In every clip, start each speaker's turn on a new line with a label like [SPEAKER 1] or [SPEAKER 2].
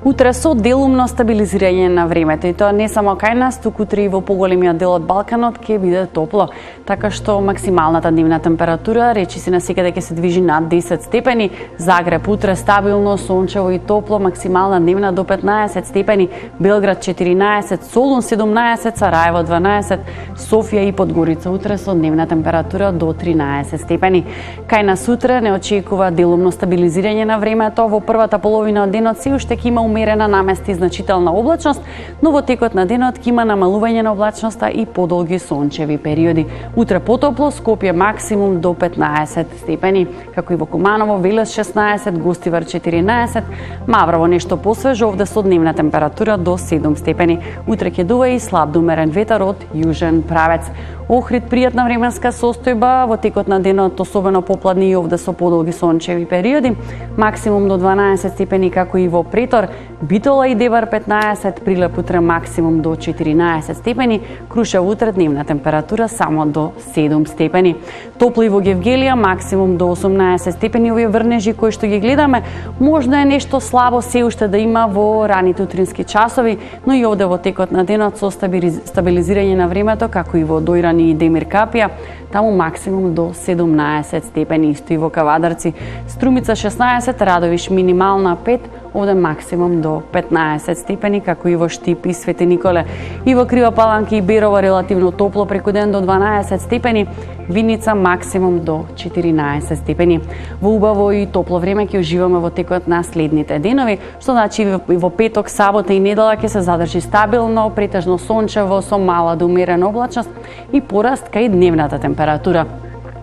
[SPEAKER 1] Утре со делумно стабилизирање на времето, и тоа не само кај нас, туку утре и во поголемиот дел од Балканот ќе биде топло, така што максималната дневна температура речиси насекаде ќе се движи над 10 степени. Загреб утре стабилно, сончево и топло, максимална дневна до 15 степени, Белград 14, Солун 17, Сараево 12, Софија и Подгорица утре со дневна температура до 13 степени. Кај нас утре не очекува делумно стабилизирање на времето, во првата половина од денот се уште ќе има умерена наместа и значителна облачност, но во текот на денот ќе има намалување на облачноста и подолги сончеви периоди. Утре потопло, Скопје максимум до 15 степени, како и во Куманово, Велес 16, Гостивар 14, Маврово нешто посвежо, овде со дневна температура до 7 степени. Утре ќе дува и слаб до умерен ветер од јужен правец. Охрид пријатна временска состојба, во текот на денот особено попладни и овде со подолги сончеви периоди, максимум до 12 степени како и во Претор, Битола и Девар 15, Прилеп утре максимум до 14 степени, Крушево утре дневна температура само до 7 степени. Топло и во Гевгелија, максимум до 18 степени. Овие врнежи кои што ги гледаме, можда е нешто слабо се уште да има во раните утрински часови, но и овде во текот на денот со стабилизирање на времето, како и во Дојрани и Демир Капија, таму максимум до 17 степени, исто и во Кавадарци, Струмица 16, Радовиш минимална 5, овде максимум до 15 степени, како и во Штип и Свети Николе. И во Крива Паланка и Берово релативно топло, преку ден до 12 степени, Виница максимум до 14 степени. Во убаво и топло време ќе уживаме во текот на следните денови, што значи во петок, сабота и недела ќе се задржи стабилно, претежно сончево со мала до умерена облачност и пораст кај дневната температура.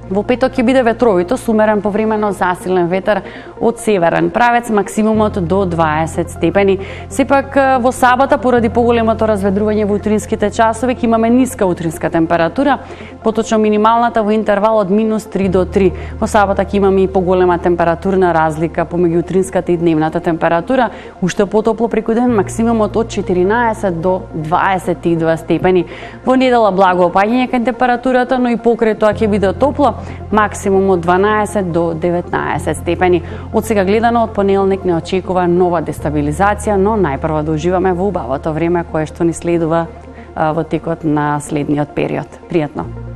[SPEAKER 1] Во петок ќе биде ветровито, со умерен повремено засилен ветер од северен правец, максимумот до 20 степени. Сепак во сабота, поради поголемото разведрување во утринските часови, ќе имаме ниска утринска температура, поточно минималната во интервал од -3 до 3. Во сабота ќе имаме и поголема температурна разлика помеѓу утринската и дневната температура, уште потопло преку ден, максимумот од 14 до 22 степени. Во недела благо опаѓање кај температурата, но и покрај тоа ќе биде топло, максимум од 12 до 19 степени. Од сега гледано, од понеделник не очекува нова дестабилизација, но најпрво да уживаме во убавото време кое што ни следува во текот на следниот период. Пријатно!